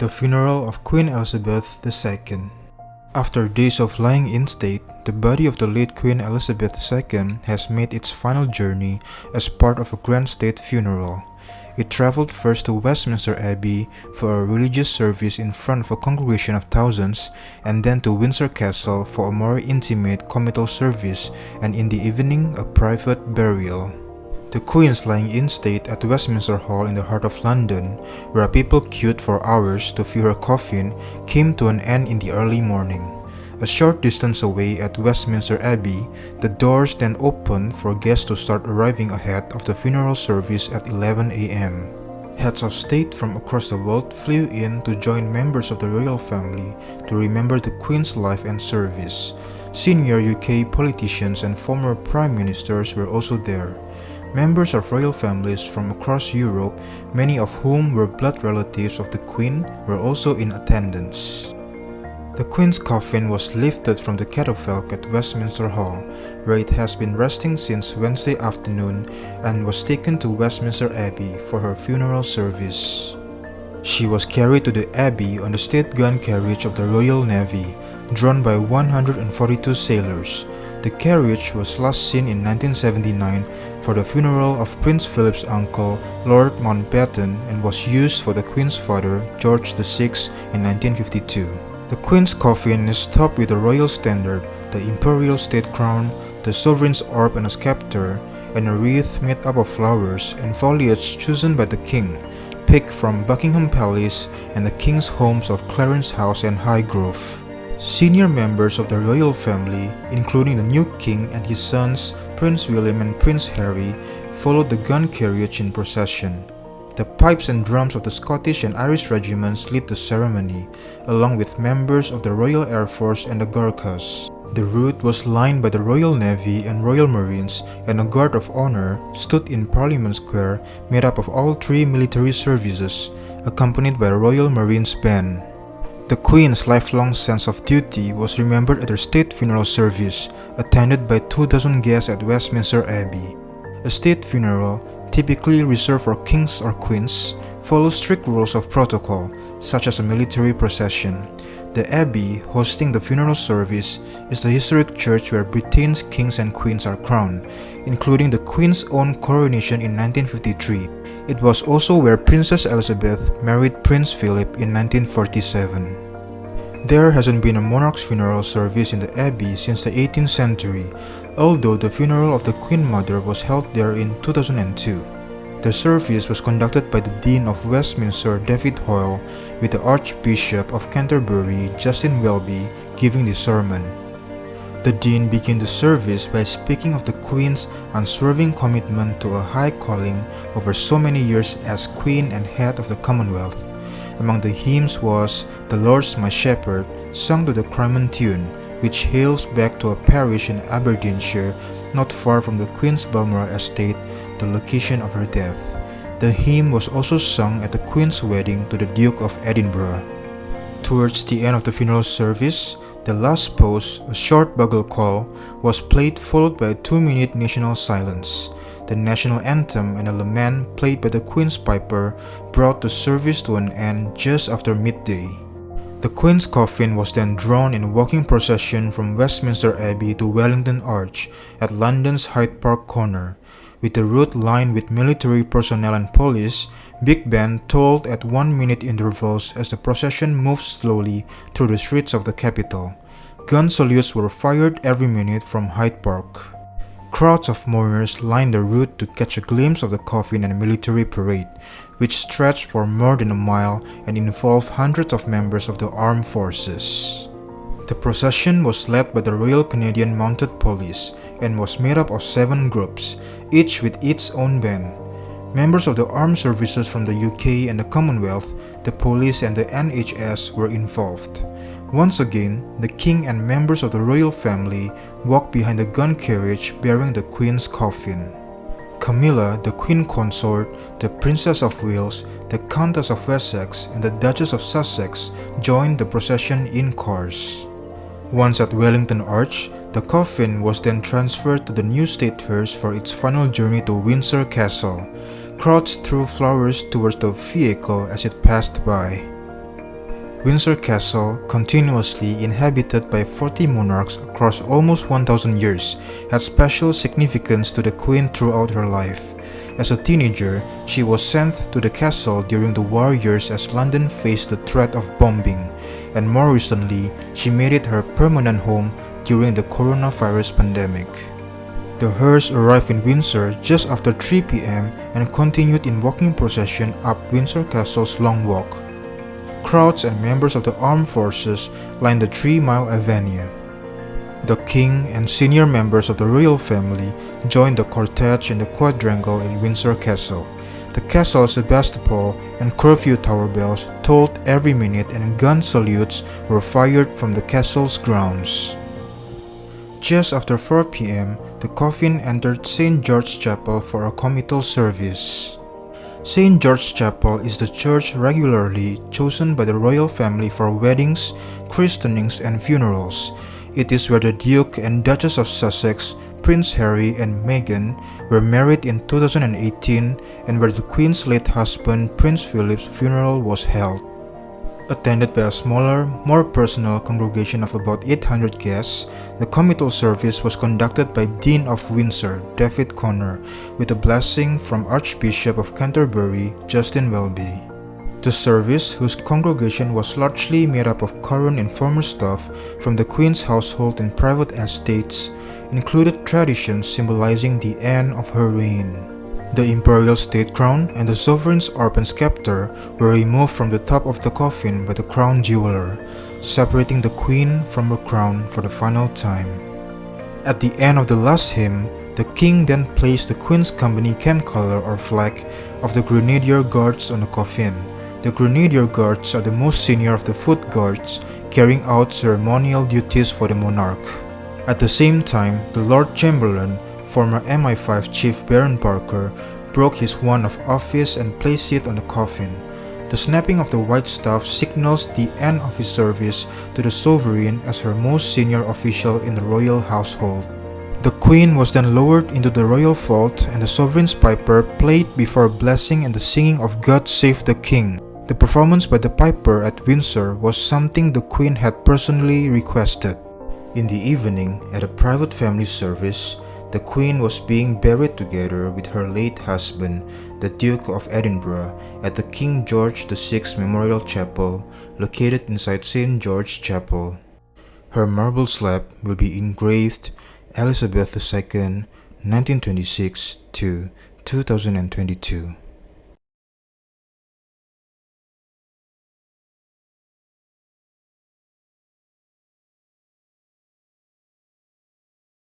The funeral of Queen Elizabeth II. After days of lying in state, the body of the late Queen Elizabeth II has made its final journey as part of a grand state funeral. It traveled first to Westminster Abbey for a religious service in front of a congregation of thousands, and then to Windsor Castle for a more intimate committal service, and in the evening a private burial. The Queen's lying in state at Westminster Hall in the heart of London, where people queued for hours to view her coffin, came to an end in the early morning. A short distance away at Westminster Abbey, the doors then opened for guests to start arriving ahead of the funeral service at 11 a.m. Heads of state from across the world flew in to join members of the royal family to remember the Queen's life and service. Senior UK politicians and former prime ministers were also there. Members of royal families from across Europe, many of whom were blood relatives of the Queen, were also in attendance. The Queen's coffin was lifted from the catafalque at Westminster Hall, where it has been resting since Wednesday afternoon, and was taken to Westminster Abbey for her funeral service. She was carried to the Abbey on the state gun carriage of the Royal Navy, drawn by 142 sailors. The carriage was last seen in 1979 for the funeral of Prince Philip's uncle, Lord Mountbatten, and was used for the Queen's father, George VI, in 1952. The Queen's coffin is topped with the royal standard, the imperial state crown, the sovereign's orb and a scepter, and a wreath made up of flowers and foliage chosen by the King, picked from Buckingham Palace and the King's homes of Clarence House and Highgrove. Senior members of the royal family, including the new king and his sons, Prince William and Prince Harry, followed the gun carriage in procession. The pipes and drums of the Scottish and Irish regiments lead the ceremony, along with members of the Royal Air Force and the Gurkhas. The route was lined by the Royal Navy and Royal Marines, and a guard of honor stood in Parliament Square made up of all three military services, accompanied by a Royal Marines band. The Queen's lifelong sense of duty was remembered at her state funeral service, attended by 24 guests at Westminster Abbey. A state funeral, typically reserved for kings or queens, follows strict rules of protocol, such as a military procession. The Abbey, hosting the funeral service, is the historic church where Britain's kings and queens are crowned, including the Queen's own coronation in 1953. It was also where Princess Elizabeth married Prince Philip in 1947. There hasn't been a monarch's funeral service in the Abbey since the 18th century, although the funeral of the Queen Mother was held there in 2002. The service was conducted by the Dean of Westminster, David Hoyle, with the Archbishop of Canterbury, Justin Welby, giving the sermon. The Dean began the service by speaking of the Queen's unswerving commitment to a high calling over so many years as Queen and head of the Commonwealth. Among the hymns was "The Lord's My Shepherd," sung to the Cryman tune, which hails back to a parish in Aberdeenshire, not far from the Queen's Balmoral estate, the location of her death. The hymn was also sung at the Queen's wedding to the Duke of Edinburgh. Towards the end of the funeral service, the last pose, a short bugle call, was played, followed by a 2-minute national silence. The national anthem and a lament played by the Queen's piper brought the service to an end just after midday. The Queen's coffin was then drawn in a walking procession from Westminster Abbey to Wellington Arch at London's Hyde Park Corner. With the route lined with military personnel and police, Big Band tolled at 1-minute intervals as the procession moved slowly through the streets of the capital. Gun salutes were fired every minute from Hyde Park. Crowds of mourners lined the route to catch a glimpse of the coffin and military parade, which stretched for more than a mile and involved hundreds of members of the armed forces. The procession was led by the Royal Canadian Mounted Police and was made up of 7 groups, each with its own band. Members of the armed services from the UK and the Commonwealth, the police and the NHS were involved. Once again, the King and members of the royal family walked behind the gun carriage bearing the Queen's coffin. Camilla, the Queen Consort, the Princess of Wales, the Countess of Wessex, and the Duchess of Sussex joined the procession in cars. Once at Wellington Arch, the coffin was then transferred to the new state hearse for its final journey to Windsor Castle. Crowds threw flowers towards the vehicle as it passed by. Windsor Castle, continuously inhabited by 40 monarchs across almost 1,000 years, had special significance to the Queen throughout her life. As a teenager, she was sent to the castle during the war years as London faced the threat of bombing, and more recently, she made it her permanent home during the coronavirus pandemic. The hearse arrived in Windsor just after 3 p.m. and continued in walking procession up Windsor Castle's Long Walk. Crowds and members of the armed forces lined the 3-mile avenue. The king and senior members of the royal family joined the cortege in the quadrangle in Windsor Castle. The castle's Sebastopol and curfew tower bells tolled every minute and gun salutes were fired from the castle's grounds. Just after 4 p.m., the coffin entered St. George's Chapel for a committal service. St. George's Chapel is the church regularly chosen by the royal family for weddings, christenings, and funerals. It is where the Duke and Duchess of Sussex, Prince Harry and Meghan, were married in 2018 and where the Queen's late husband, Prince Philip's funeral was held. Attended by a smaller, more personal congregation of about 800 guests, the committal service was conducted by Dean of Windsor, David Connor, with a blessing from Archbishop of Canterbury, Justin Welby. The service, whose congregation was largely made up of current and former staff from the Queen's household and private estates, included traditions symbolizing the end of her reign. The imperial state crown and the sovereign's orphan scepter were removed from the top of the coffin by the crown jeweler, separating the queen from her crown for the final time. At the end of the last hymn, the king then placed the Queen's Company camp color or flag of the Grenadier Guards on the coffin. The Grenadier Guards are the most senior of the foot guards, carrying out ceremonial duties for the monarch. At the same time, the Lord Chamberlain, former MI5 Chief Baron Parker, broke his wand of office and placed it on the coffin. The snapping of the white staff signals the end of his service to the sovereign as her most senior official in the royal household. The Queen was then lowered into the royal vault and the sovereign's piper played before blessing and the singing of God Save the King. The performance by the piper at Windsor was something the Queen had personally requested. In the evening, at a private family service, the Queen was being buried together with her late husband, the Duke of Edinburgh, at the King George VI Memorial Chapel, located inside St. George's Chapel. Her marble slab will be engraved Elizabeth II, 1926 to 2022.